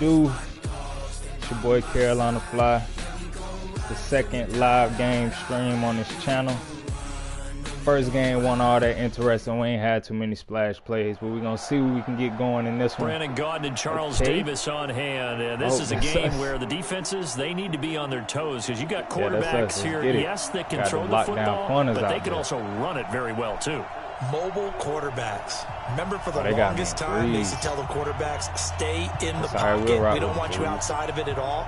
do? It's your boy Carolina Fly. The second live game stream on this channel. First game wasn't all that interesting. We ain't had too many splash plays, but we're going to see what we can get going in this one. Brandon Gaudin and Charles Davis on hand. This is a game where the defenses, they need to be on their toes because you got quarterbacks here, yes, that can throw the football, but they can also run it very well too. Mobile quarterbacks. Remember, for the longest time, they used to tell the quarterbacks, stay in the pocket. We don't want you outside of it at all.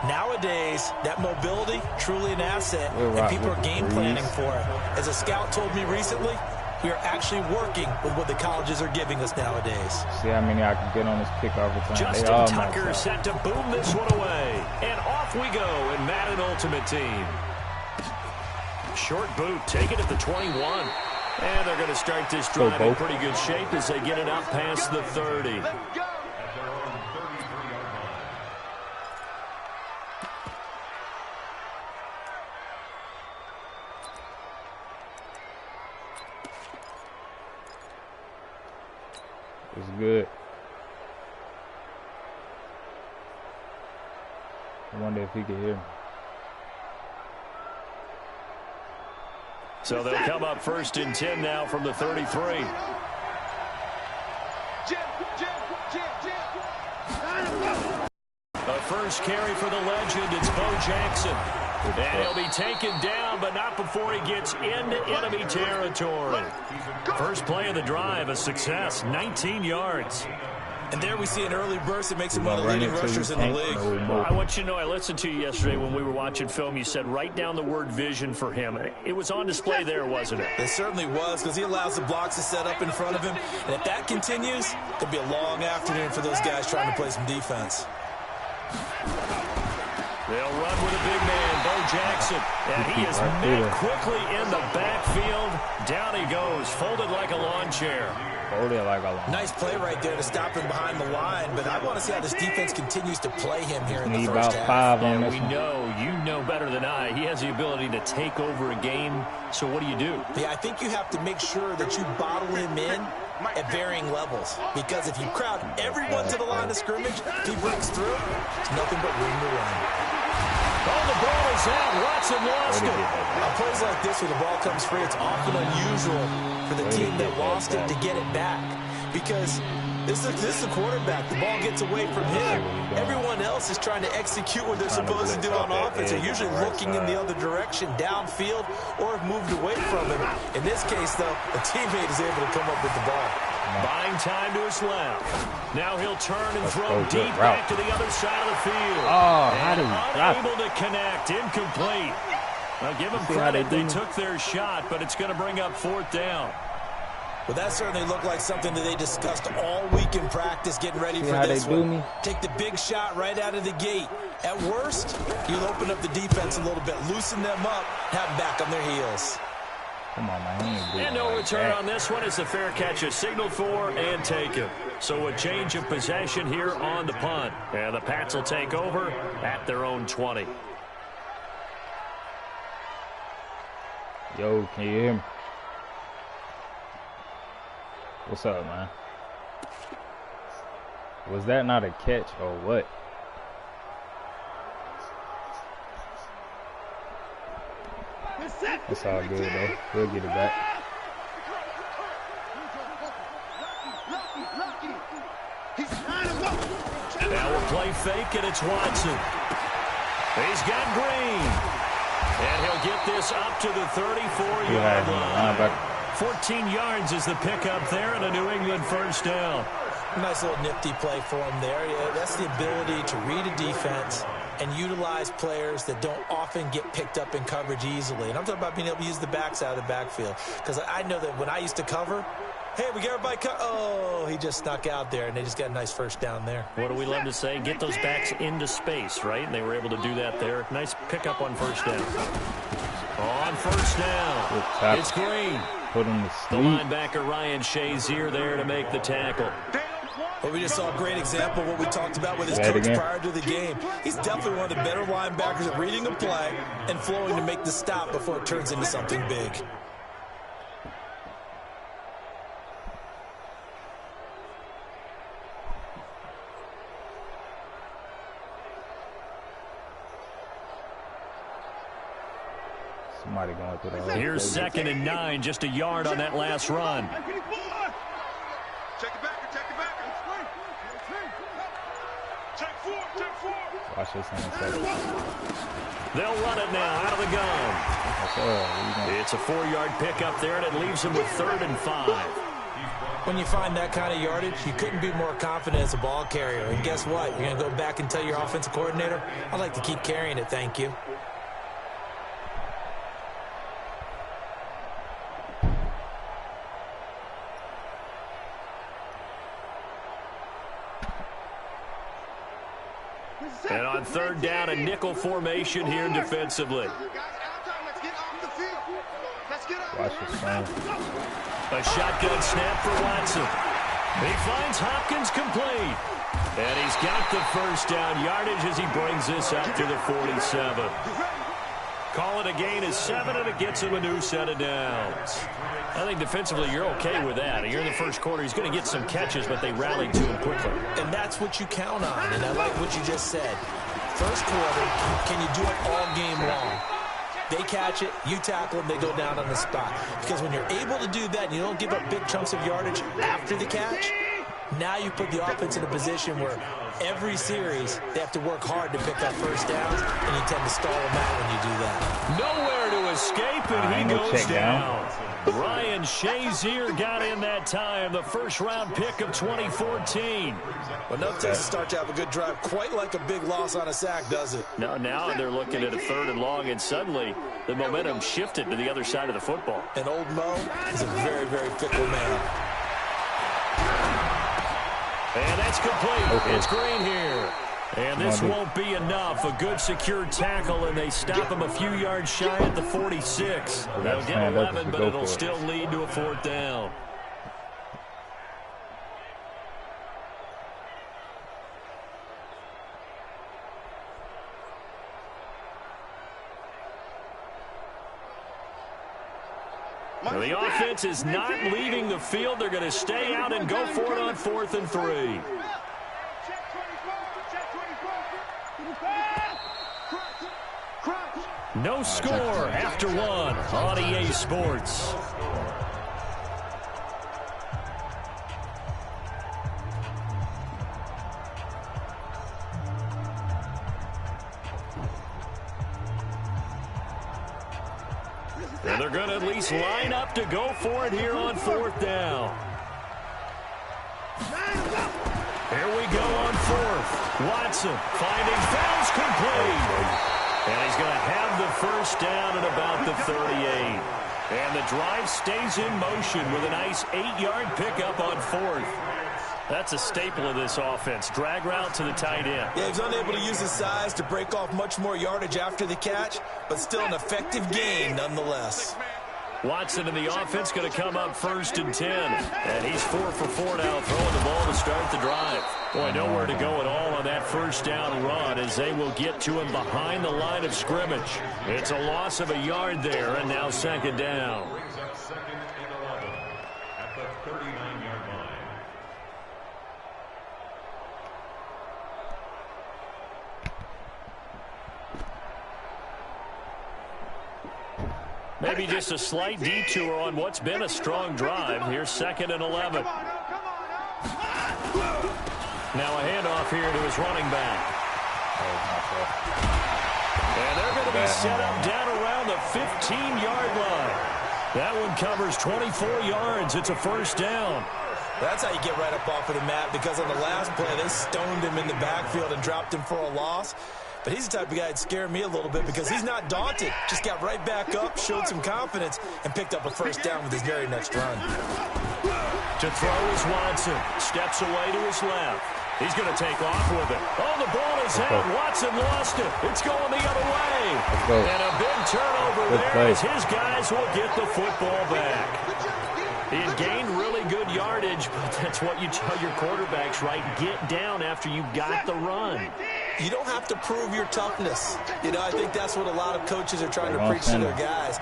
Nowadays, that mobility, truly an asset, and people are game planning for it. As a scout told me recently, we are actually working with what the colleges are giving us nowadays. See how many I can get on this kickoff return. Justin Tucker set to boom this one away. And off we go in Madden Ultimate Team. Short boot, take it at the 21. And they're going to start this drive in pretty good shape as they get it up past the 30. It's good. I wonder if he can hear me. So they'll come up 1st and 10 now from the 33. The first carry for the legend, it's Bo Jackson. And he'll be taken down, but not before he gets into enemy territory. First play of the drive, a success, 19 yards. And there we see an early burst that makes him one of the leading rushers in the league. I want you to know, I listened to you yesterday when we were watching film. You said write down the word vision for him. It was on display there, wasn't it? It certainly was, because he allows the blocks to set up in front of him. And if that continues, it could be a long afternoon for those guys trying to play some defense. They'll run with a big man, Bo Jackson. And he is met quickly in the backfield. Down he goes, folded like a lawn chair. Nice play right there to stop him behind the line, but I want to see how this defense continues to play him here in the first half. And we know, you know better than I, he has the ability to take over a game. So what do? Yeah, I think you have to make sure that you bottle him in at varying levels, because if you crowd everyone to the line of scrimmage, if he breaks through, there's nothing but room to run. Oh, the ball is out. Watson lost it. On plays like this where the ball comes free, it's often unusual for the team that lost it to get it back, because this is a quarterback. The ball gets away from him. Everyone else is trying to execute what they're supposed to do on offense. They're usually looking in the other direction, downfield, or have moved away from him. In this case, though, a teammate is able to come up with the ball. Buying time to his left. Now he'll turn and throw deep back to the other side of the field. Unable to connect. Incomplete. Now give them credit. They took their shot, but it's going to bring up 4th down. Well, that certainly looked like something that they discussed all week in practice, getting ready for this one. Take the big shot right out of the gate. At worst, you'll open up the defense a little bit, loosen them up, have them back on their heels. Come on, man. And no return on this one as the fair catch is signaled for and taken. So a change of possession here on the punt. And the Pats will take over at their own 20. Yo, can you hear me? What's up, man? Was that not a catch or what? It's all good, though. We'll get it back. Now we'll play fake, and it's Watson. He's got Green. And he'll get this up to the 34-yard line. 14 yards is the pickup there, and a New England first down. Nice little nifty play for him there. Yeah, that's the ability to read a defense and utilize players that don't often get picked up in coverage easily. And I'm talking about being able to use the backs out of the backfield. Because I know that when I used to cover, hey, we got everybody oh, he just snuck out there, and they just got a nice first down there. What do we love to say? Get those backs into space, right? And they were able to do that there. Nice pickup on first down. On first down, it's Green. Put him to sleep. The linebacker Ryan Shazier there to make the tackle. Well, we just saw a great example of what we talked about with his coach prior to the game. He's definitely one of the better linebackers at reading a play and flowing to make the stop before it turns into something big. Somebody going through the whole Here's play. 2nd and 9, just a yard on that last run. Check it back, check it back. Check four. Watch this on the second. They'll run it now out of the gun. It's a 4-yard pickup there, and it leaves them with 3rd and 5. When you find that kind of yardage, you couldn't be more confident as a ball carrier. And guess what? You're going to go back and tell your offensive coordinator, I'd like to keep carrying it, thank you. And on 3rd down, a nickel formation here defensively. Watch this man. A shotgun snap for Watson. He finds Hopkins complete. And he's got the 1st down yardage as he brings this up to the 47. Call it a gain of 7, and it gets him a new set of downs. I think defensively you're okay with that. Here in the 1st quarter, he's going to get some catches, but they rallied to him quickly. And that's what you count on, and I like what you just said. 1st quarter, can you do it all game long? They catch it, you tackle them, they go down on the spot. Because when you're able to do that and you don't give up big chunks of yardage after the catch, now you put the offense in a position where every series they have to work hard to pick up 1st downs, and you tend to stall them out when you do that. Nowhere to escape, and he goes down. Ryan Shazier got in that time, the 1st-round pick of 2014. Well, no doesn't start to have a good drive quite like a big loss on a sack, does it? No, now they're looking at a 3rd and long, and suddenly the momentum shifted to the other side of the football. And old Mo is a very, very fickle man. And that's complete. Okay. It's Green here. And this won't be enough. A good secure tackle, and they stop him a few yards shy at the 46. They'll get 11, but it'll still lead to a 4th down. Now, the offense is not leaving the field. They're going to stay out and go for it on 4th and 3. No score after 1 on EA Sports. And they're going to at least line up to go for it here on 4th down. Here we go on 4th. Watson finding fouls complete. And he's going to have the 1st down at about the 38. And the drive stays in motion with a nice 8-yard pickup on 4th. That's a staple of this offense. Drag route to the tight end. Yeah, he's unable to use his size to break off much more yardage after the catch, but still an effective gain nonetheless. Watson and the offense going to come up 1st and 10. And he's 4 for 4 now, throwing the ball to start the drive. Boy, nowhere to go at all on that 1st down run as they will get to him behind the line of scrimmage. It's a loss of a yard there, and now 2nd down. Maybe just a slight detour on what's been a strong drive. Here's 2nd and 11. Now a handoff here to his running back. And they're going to be set up down around the 15-yard line. That one covers 24 yards. It's a 1st down. That's how you get right up off of the mat, because on the last play, they stoned him in the backfield and dropped him for a loss. But he's the type of guy that scared me a little bit because he's not daunted. Just got right back up, showed some confidence, and picked up a 1st down with his very next run. To throw is Watson. Steps away to his left. He's going to take off with it. Oh, the ball is out. Watson lost it. It's going the other way. And a big turnover there as his guys will get the football back. He had gained really good yardage, but that's what you tell your quarterbacks, right? Get down after you got the run. You don't have to prove your toughness. You know, I think that's what a lot of coaches are trying to preach to their guys.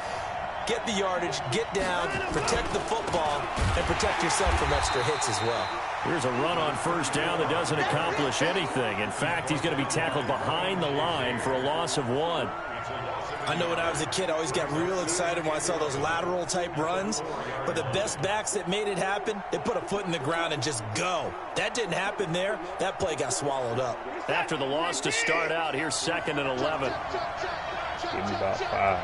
Get the yardage, get down, protect the football, and protect yourself from extra hits as well. Here's a run on 1st down that doesn't accomplish anything. In fact, he's going to be tackled behind the line for a loss of 1. I know when I was a kid, I always got real excited when I saw those lateral type runs. But the best backs that made it happen, they put a foot in the ground and just go. That didn't happen there. That play got swallowed up. After the loss to start out, here's 2nd and 11. Give me about 5.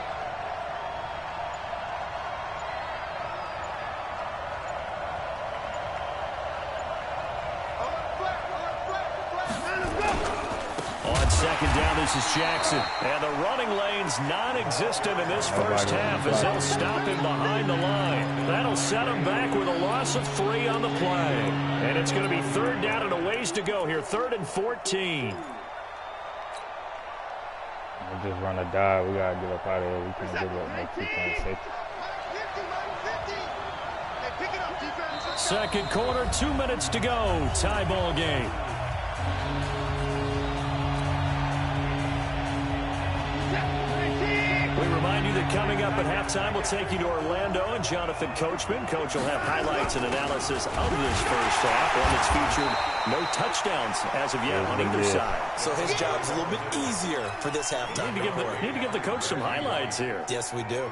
On 2nd down, this is Jackson. And the running lane's non-existent in this first half as they'll stop him behind the line. That'll set him back with a loss of 3 on the play. And it's going to be 3rd down and a ways to go here, 3rd and 14. We just run a dive. We got to get up out of here. We can't give up no 2-point safety. 2nd quarter, 2 minutes to go. Tie ball game. We remind you that coming up at halftime, we'll take you to Orlando and Jonathan Coachman. Coach will have highlights and analysis of this first half. One that's featured no touchdowns as of yet on either side. So his job's a little bit easier for this halftime. Need to give the coach some highlights here. Yes, we do.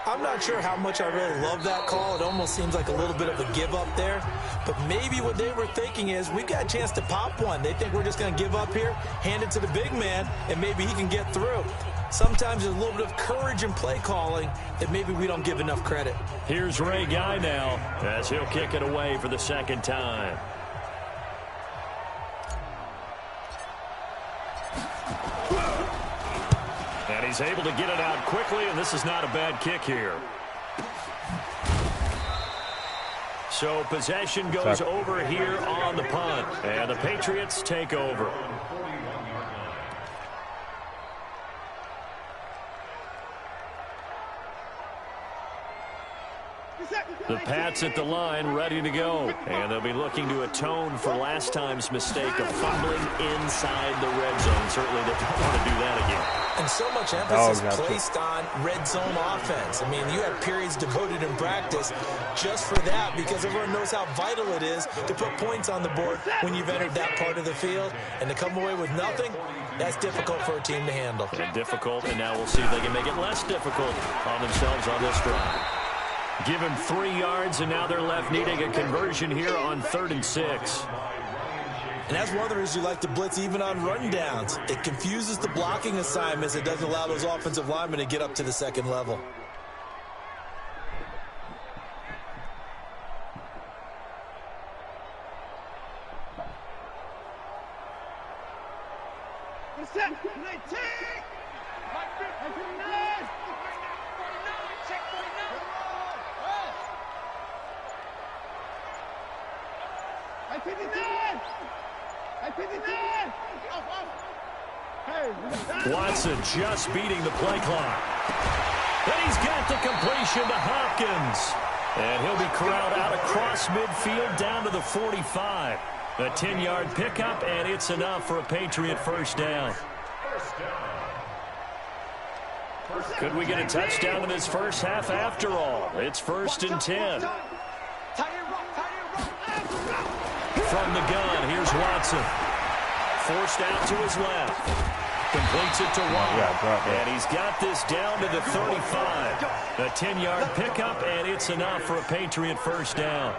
I'm not sure how much I really love that call. It almost seems like a little bit of a give up there. But maybe what they were thinking is we've got a chance to pop one. They think we're just going to give up here, hand it to the big man, and maybe he can get through. Sometimes there's a little bit of courage in play calling that maybe we don't give enough credit. Here's Ray Guy now as he'll kick it away for the 2nd time. And he's able to get it out quickly, and this is not a bad kick here. So possession goes over here on the punt, and the Patriots take over. The Pats at the line, ready to go. And they'll be looking to atone for last time's mistake of fumbling inside the red zone. Certainly they don't want to do that again. And so much emphasis placed on red zone offense. I mean, you have periods devoted in practice just for that because everyone knows how vital it is to put points on the board when you've entered that part of the field. And to come away with nothing, that's difficult for a team to handle. And difficult, and now we'll see if they can make it less difficult on themselves on this drive. Give him 3 yards, and now they're left needing a conversion here on 3rd and 6. And that's one of the reasons you like to blitz even on rundowns. It confuses the blocking assignments. It doesn't allow those offensive linemen to get up to the 2nd level. Watson just beating the play clock. And he's got the completion to Hopkins. And he'll be corralled out across midfield down to the 45. A 10-yard pickup, and it's enough for a Patriot first down. Could we get a touchdown in this first half after all? It's 1st and 10. From the gun, here's Watson. Forced out to his left. Completes it to Watt. And he's got this down to the 35. A 10-yard pickup, and it's enough for a Patriot first down.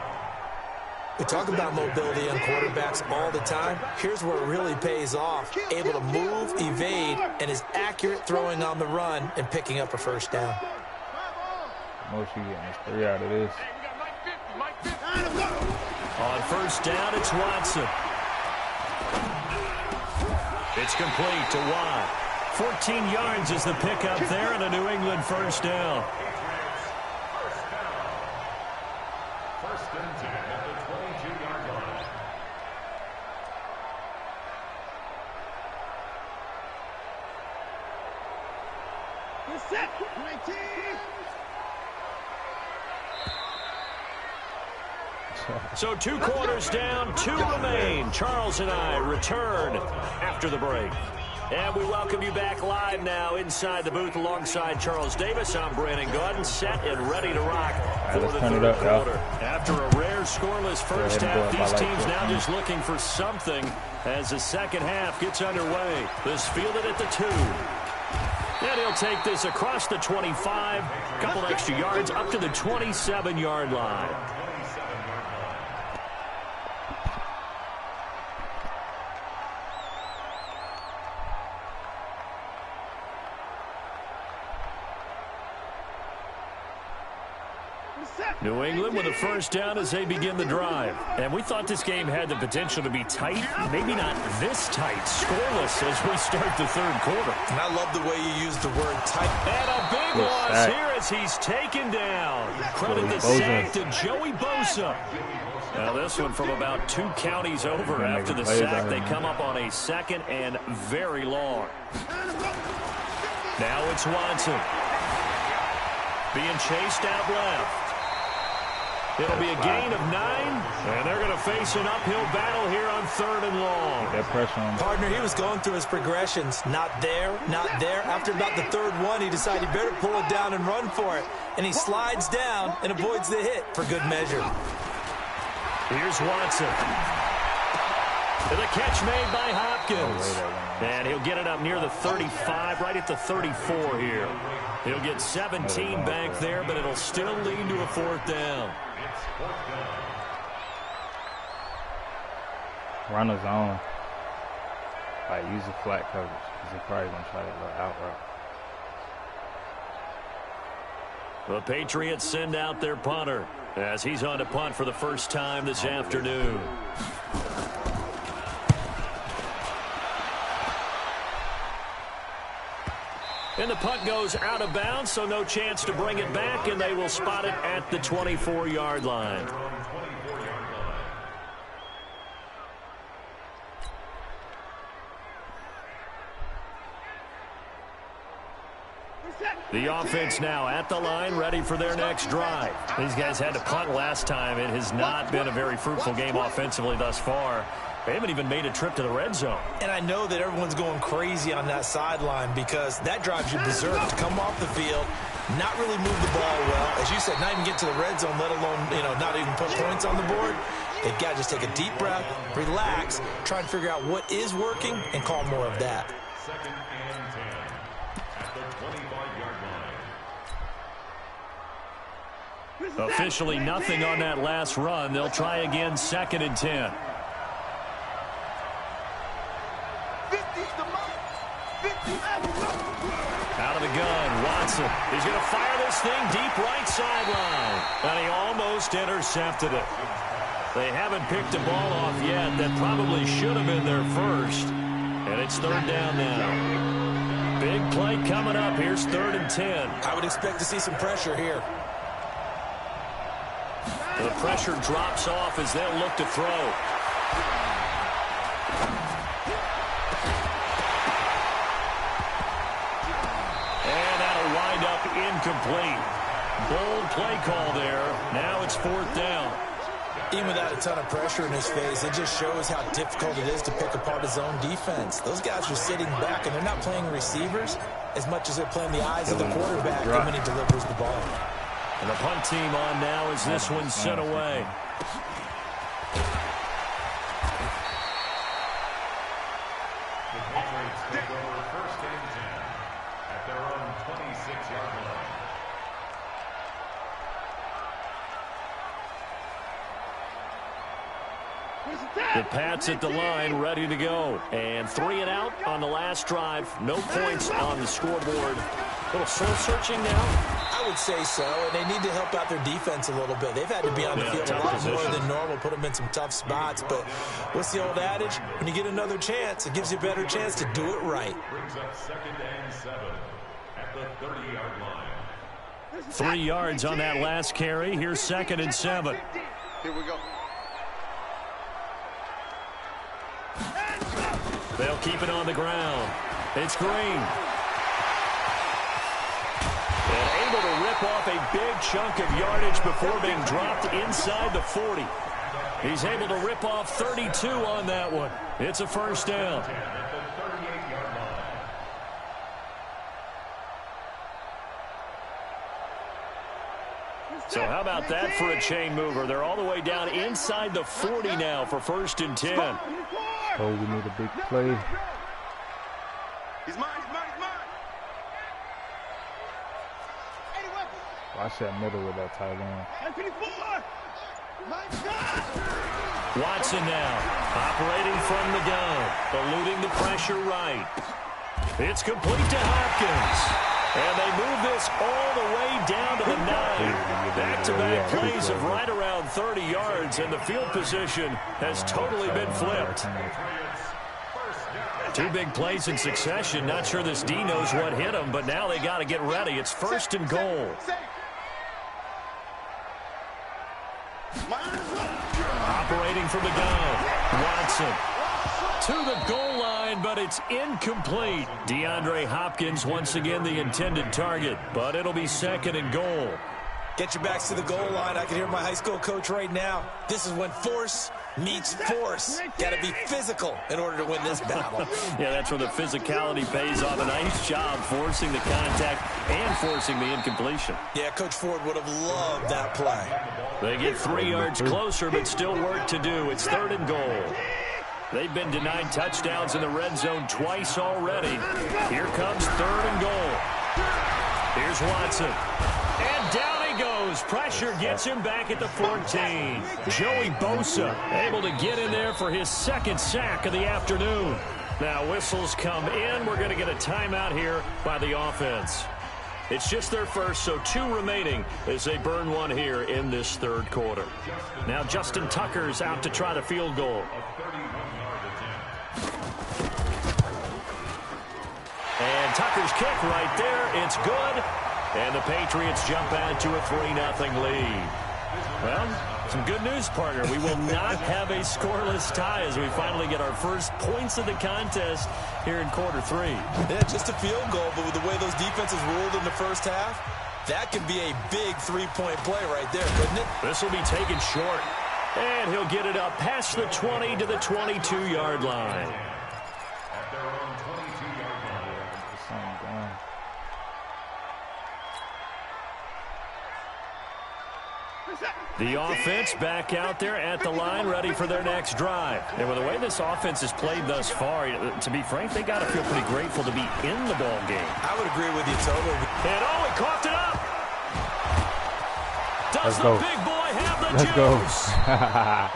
We talk about mobility on quarterbacks all the time. Here's where it really pays off. Able to move, evade, and is accurate throwing on the run and picking up a first down. Most you getting is 3 out of this. On first down, it's Watson. It's complete to Watt. 14 yards is the pickup there, and a New England first down. First and 10 at the 22-yard line. Set. 19. So 2 quarters down, 2 remain. Charles and I return after the break. And we welcome you back live now inside the booth alongside Charles Davis. I'm Brandon Gordon, set and ready to rock for the 3rd quarter. After a rare scoreless first half, these teams now just looking for something as the second half gets underway. This fielded at the 2. And he'll take this across the 25, a couple extra yards up to the 27-yard line. New England with a first down as they begin the drive. And we thought this game had the potential to be tight. Maybe not this tight. Scoreless as we start the third quarter. And I love the way you use the word tight. And a big loss here as he's taken down. Credit the sack to Joey Bosa. Now this one from about 2 counties over. After the sack, they come up on a 2nd and very long. Now it's Watson. Being chased out left. It'll be a gain of 9, and they're going to face an uphill battle here on 3rd and long. That pressure on. Partner, he was going through his progressions. Not there, not there. After about the 3rd one, he decided he better pull it down and run for it. And he slides down and avoids the hit for good measure. Here's Watson. And the catch made by Hopkins. And he'll get it up near the 35, right at the 34 here. He'll get 17 back there, but it'll still lead to a 4th down. Run a zone. Like, use a flat coverage. Because they're probably going to try that little out route. The Patriots send out their punter as he's on to punt for the first time this afternoon. And the punt goes out of bounds, so no chance to bring it back, and they will spot it at the 24-yard line. The offense now at the line, ready for their next drive. These guys had to punt last time. It has not been a very fruitful game offensively thus far. They haven't even made a trip to the red zone. And I know that everyone's going crazy on that sideline because that drives you berserk to come off the field, not really move the ball well. As you said, not even get to the red zone, let alone, not even put points on the board. They've got to just take a deep breath, relax, try and figure out what is working, and call more of that. 2nd and 10 at the 25-yard line. Officially nothing on that last run. They'll try again 2nd and 10. Out of the gun, Watson. He's going to fire this thing deep right sideline. And he almost intercepted it. They haven't picked a ball off yet that probably should have been their first. And it's 3rd down now. Big play coming up. Here's 3rd and 10. I would expect to see some pressure here. The pressure drops off as they'll look to throw. Incomplete. Bold play call there. Now it's 4th down. Even without a ton of pressure in his face, it just shows how difficult it is to pick apart his own defense. Those guys are sitting back, and they're not playing receivers as much as they're playing the eyes of the quarterback when he delivers the ball. And the punt team on now as this one's sent away. The Patriots take over 1st and 10 at their own 26-yard line. The Pats at the line, ready to go. And 3 and out on the last drive. No points on the scoreboard. A little soul-searching now? I would say so, and they need to help out their defense a little bit. They've had to be on the field a lot more than normal, put them in some tough spots. But what's the old adage? When you get another chance, it gives you a better chance to do it right. Brings up 2nd and 7 at the 30-yard line. 3 yards on that last carry. Here's 2nd and 7. Here we go. They'll keep it on the ground. It's Green. And able to rip off a big chunk of yardage before being dropped inside the 40. He's able to rip off 32 on that one. It's a 1st down. So how about that for a chain mover? They're all the way down inside the 40 now for 1st and 10. Oh, we need a big play. He's mine, he's mine, he's mine. Watch that middle with that tight end. Watson now, operating from the gun, eluding the pressure right. It's complete to Hopkins. And they move this all the way down to the 9. Back-to-back plays of right around 30 yards, and the field position has totally been flipped. 2 big plays in succession. Not sure this D knows what hit him, but now they got to get ready. It's 1st and goal. Operating from the gun, Watson to the goal line, but it's incomplete. DeAndre Hopkins once again the intended target, but it'll be 2nd and goal. Get your backs to the goal line. I can hear my high school coach right now. This is when force meets force. Got to be physical in order to win this battle. Yeah, that's where the physicality pays off. A nice job forcing the contact and forcing the incompletion. Yeah, Coach Ford would have loved that play. They get 3 yards closer, but still work to do. It's 3rd and goal. They've been denied touchdowns in the red zone twice already. Here comes 3rd and goal. Here's Watson. And down he goes. Pressure gets him back at the 14. Joey Bosa able to get in there for his 2nd sack of the afternoon. Now whistles come in. We're going to get a timeout here by the offense. It's just their first, so 2 remaining as they burn one here in this 3rd quarter. Now Justin Tucker's out to try the field goal. And Tucker's kick right there. It's good. And the Patriots jump out to a 3-0 lead. Well, some good news, partner. We will not have a scoreless tie as we finally get our first points of the contest here in quarter 3. Yeah, just a field goal, but with the way those defenses ruled in the first half, that could be a big 3-point play right there, couldn't it? This will be taken short. And he'll get it up past the 20 to the 22-yard line. At their own 22-yard line. The offense back out there at the line, ready for their next drive. And with the way this offense has played thus far, to be frank, they got to feel pretty grateful to be in the ball game. I would agree with you totally. And oh, he coughed it up. Does the big boy have the Let's juice? go.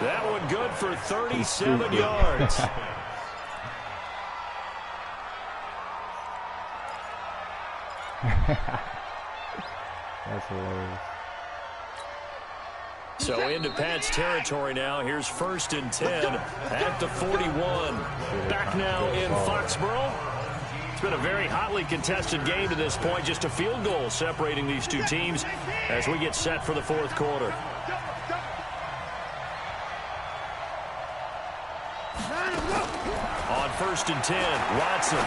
That one good for 37 yards. That's hilarious. So into Pat's territory now. Here's 1st and 10 at the 41. Back now in Foxborough. It's been a very hotly contested game to this point. Just a field goal separating these 2 teams as we get set for the 4th quarter. On 1st and 10, Watson.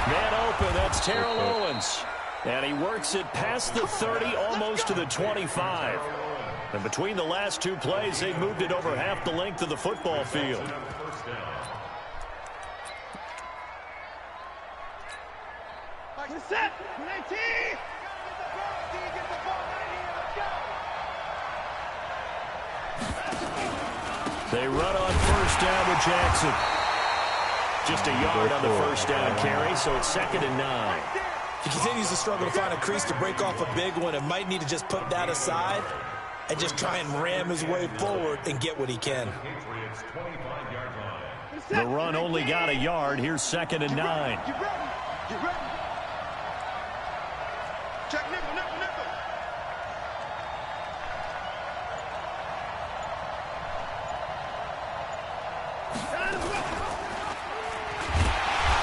Man open, that's Terrell Owens. And he works it past the 30, almost to the 25. And between the last 2 plays, they've moved it over half the length of the football field. Set. They run on 1st down with Jackson. Just a yard on the 1st down carry, so it's 2nd and 9. He continues to struggle to find a crease to break off a big one and might need to just put that aside and just try and ram his way forward and get what he can. The run only got a yard. Here's 2nd and 9. Get ready. Check nickel.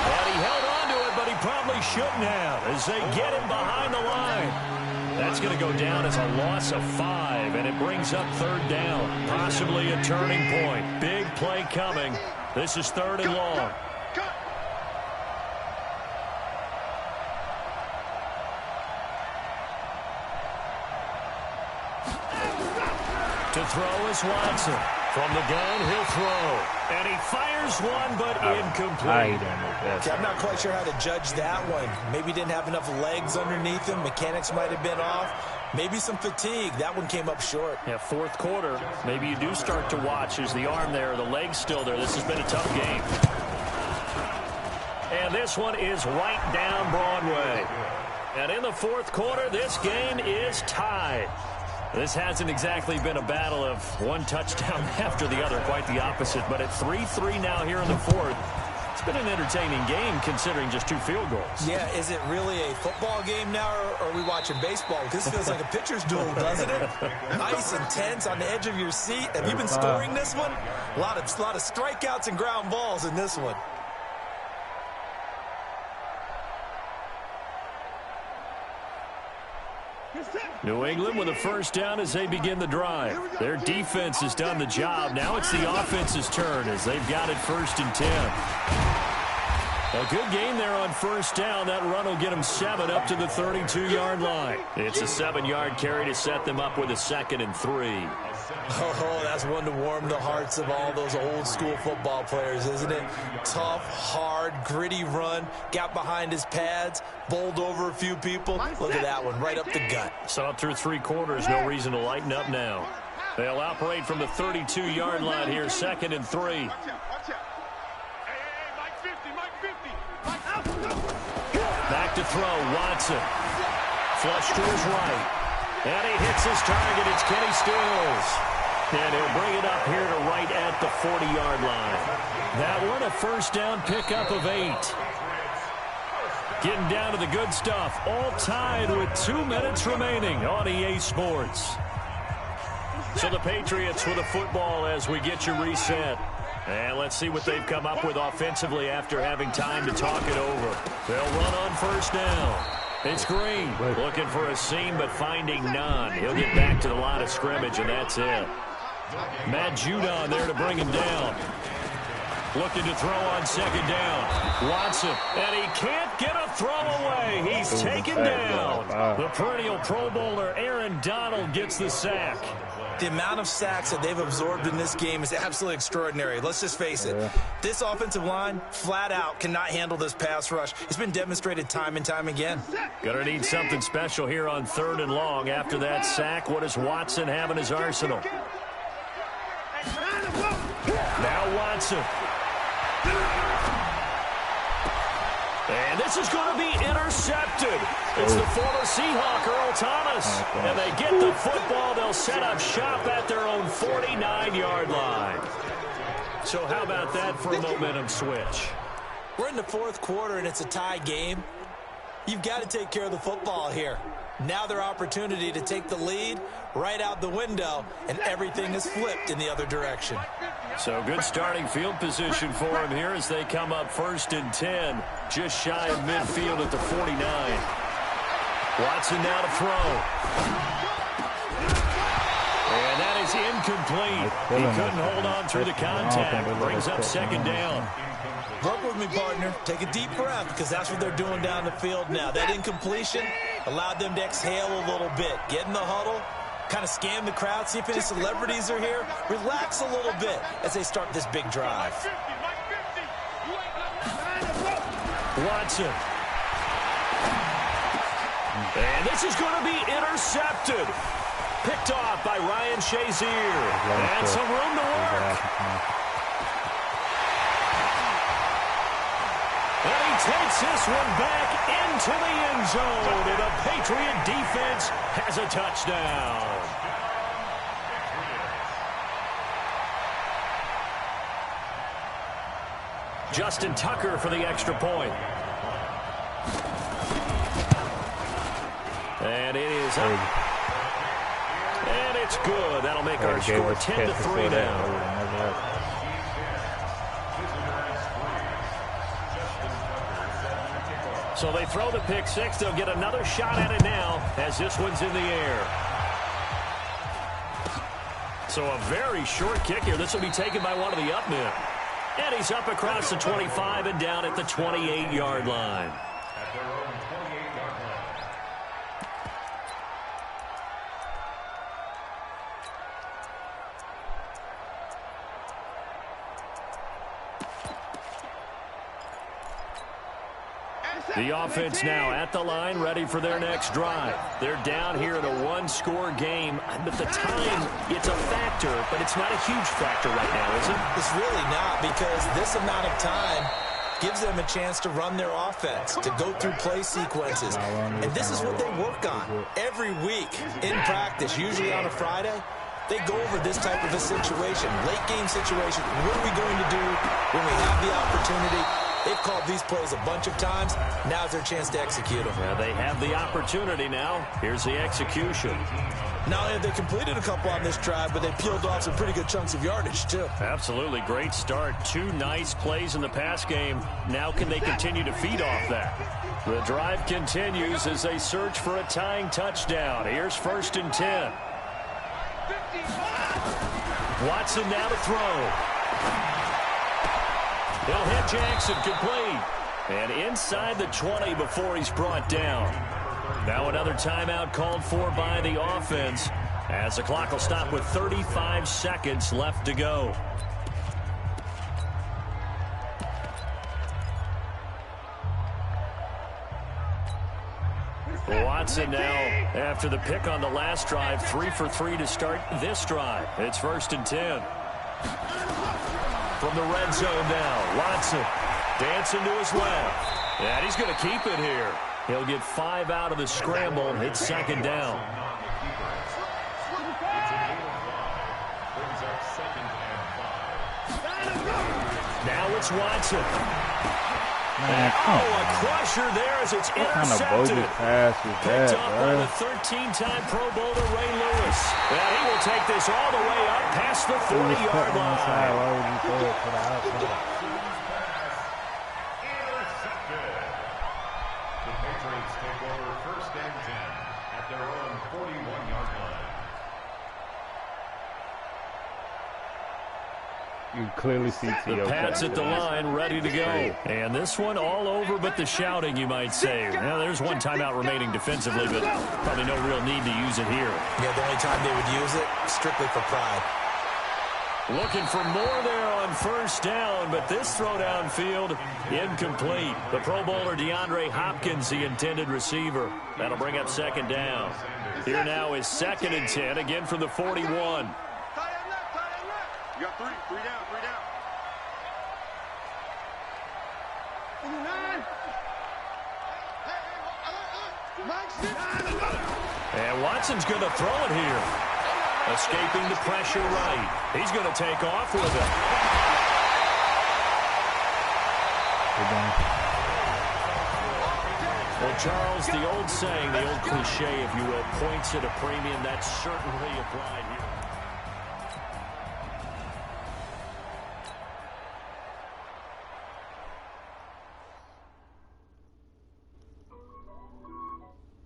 And he held on to it, but he probably shouldn't have as they get him behind the line. That's going to go down as a loss of 5, and it brings up 3rd down. Possibly a turning point. Big play coming. This is 3rd and long. To throw is Watson. From the gun, he'll throw. And he fires one, but incomplete. Okay, I'm not quite sure how to judge that one. Maybe he didn't have enough legs underneath him. Mechanics might have been off. Maybe some fatigue. That one came up short. Yeah, 4th quarter. Maybe you do start to watch. Is the arm there, the leg's still there. This has been a tough game. And this one is right down Broadway. And in the fourth quarter, this game is tied. This hasn't exactly been a battle of one touchdown after the other, quite the opposite. But at 3-3 now here in the fourth, it's been an entertaining game considering just 2 field goals. Yeah, is it really a football game now, or are we watching baseball? This feels like a pitcher's duel, doesn't it? Nice and tense, on the edge of your seat. Have you been scoring this one? A lot of strikeouts and ground balls in this one. New England with a first down as they begin the drive. Their defense has done the job. Now it's the offense's turn as they've got it 1st and 10. A good game there on first down. That run will get them 7 up to the 32-yard line. It's a 7-yard carry to set them up with a 2nd and 3. Oh, that's one to warm the hearts of all those old-school football players, isn't it? Tough, hard, gritty run, got behind his pads, bowled over a few people. Look at that one, right up the gut. Saw it through 3 quarters, no reason to lighten up now. They'll operate from the 32-yard line here, 2nd and 3. Back to throw, Watson. Flush to his right. And he hits his target. It's Kenny Stills. And he'll bring it up here to right at the 40-yard line. That one, a first down pickup of 8. Getting down to the good stuff. All tied with 2 minutes remaining on EA Sports. So the Patriots with a football as we get you reset. And let's see what they've come up with offensively after having time to talk it over. They'll run on first down. It's Green looking for a seam but finding none. He'll get back to the line of scrimmage, and that's it. Matt Judon there to bring him down. Looking to throw on 2nd down. Watson, and he can't get a throw away. He's taken down. The perennial Pro Bowler Aaron Donald gets the sack. The amount of sacks that they've absorbed in this game is absolutely extraordinary. Let's just face it. This offensive line, flat out, cannot handle this pass rush. It's been demonstrated time and time again. Gonna need something special here on 3rd and long. After that sack, what does Watson have in his arsenal? Now Watson. And this is going to be intercepted. It's the former Seahawk, Earl Thomas. And they get the football. They'll set up shop at their own 49-yard line. So how about that for a momentum switch? We're in the fourth quarter, and it's a tie game. You've got to take care of the football here. Now their opportunity to take the lead right out the window, and everything is flipped in the other direction. So good starting field position for him here as they come up 1st and 10, just shy of midfield at the 49. Watson now to throw. And that is incomplete. He couldn't hold on through the contact. Brings up 2nd down. Work with me, partner. Take a deep breath, because that's what they're doing down the field now. That incompletion allowed them to exhale a little bit. Get in the huddle, kind of scan the crowd, see if any celebrities are here. Relax a little bit as they start this big drive. Watson. And this is going to be intercepted. Picked off by Ryan Shazier. And some room to work. And he takes this one back into the end zone. And the Patriot defense has a touchdown. Justin Tucker for the extra point. And it is up. And it's good. That'll make our score 10-3 now. So they throw the pick six. They'll get another shot at it now as this one's in the air. So a very short kick here. This will be taken by one of the up men. And he's up across the 25 and down at the 28-yard line. The offense now at the line, ready for their next drive. They're down here in a one-score game. But the time, it's a factor, but it's not a huge factor right now, is it? It's really not, because this amount of time gives them a chance to run their offense, to go through play sequences. And this is what they work on every week in practice, usually on a Friday. They go over this type of a situation, late game situation. What are we going to do when we have the opportunity? They've called these plays a bunch of times. Now's their chance to execute them. Yeah, they have the opportunity now. Here's the execution. Not only have they completed a couple on this drive, but they peeled off some pretty good chunks of yardage, too. Absolutely great start. 2 nice plays in the pass game. Now can they continue to feed off that? The drive continues as they search for a tying touchdown. Here's 1st and 10. Watson now to throw. He'll hit Jackson, complete. And inside the 20 before he's brought down. Now another timeout called for by the offense as the clock will stop with 35 seconds left to go. Watson now, after the pick on the last drive, 3 for 3 to start this drive. It's 1st and 10. From the red zone now, Watson dancing to his left. And he's going to keep it here. He'll get 5 out of the scramble. It's 2nd down. Now it's Watson. Man, a crusher there as it's what kind of intercepted. bogus pass is Picked that, up by bro? the 13-time Pro Bowler Ray Lewis. And he will take this all the way up past the 40-yard line. Why would you throw it to the outside? The Patriots take over 1st and 10 at their own 41-yard line. You clearly see T.O. The Pats at the line, ready to go. And this one all over but the shouting, you might say. Now, there's one timeout remaining defensively, but probably no real need to use it here. Yeah, the only time they would use it, strictly for pride. Looking for more there on 1st down, but this throw downfield, incomplete. The Pro Bowler DeAndre Hopkins, the intended receiver. That'll bring up 2nd down. Here now is 2nd and 10, again from the 41. You got 3 down. And Watson's going to throw it here. Escaping the pressure right. He's going to take off with it. Well, Charles, the old saying, the old cliche, if you will, points at a premium, that's certainly applied here.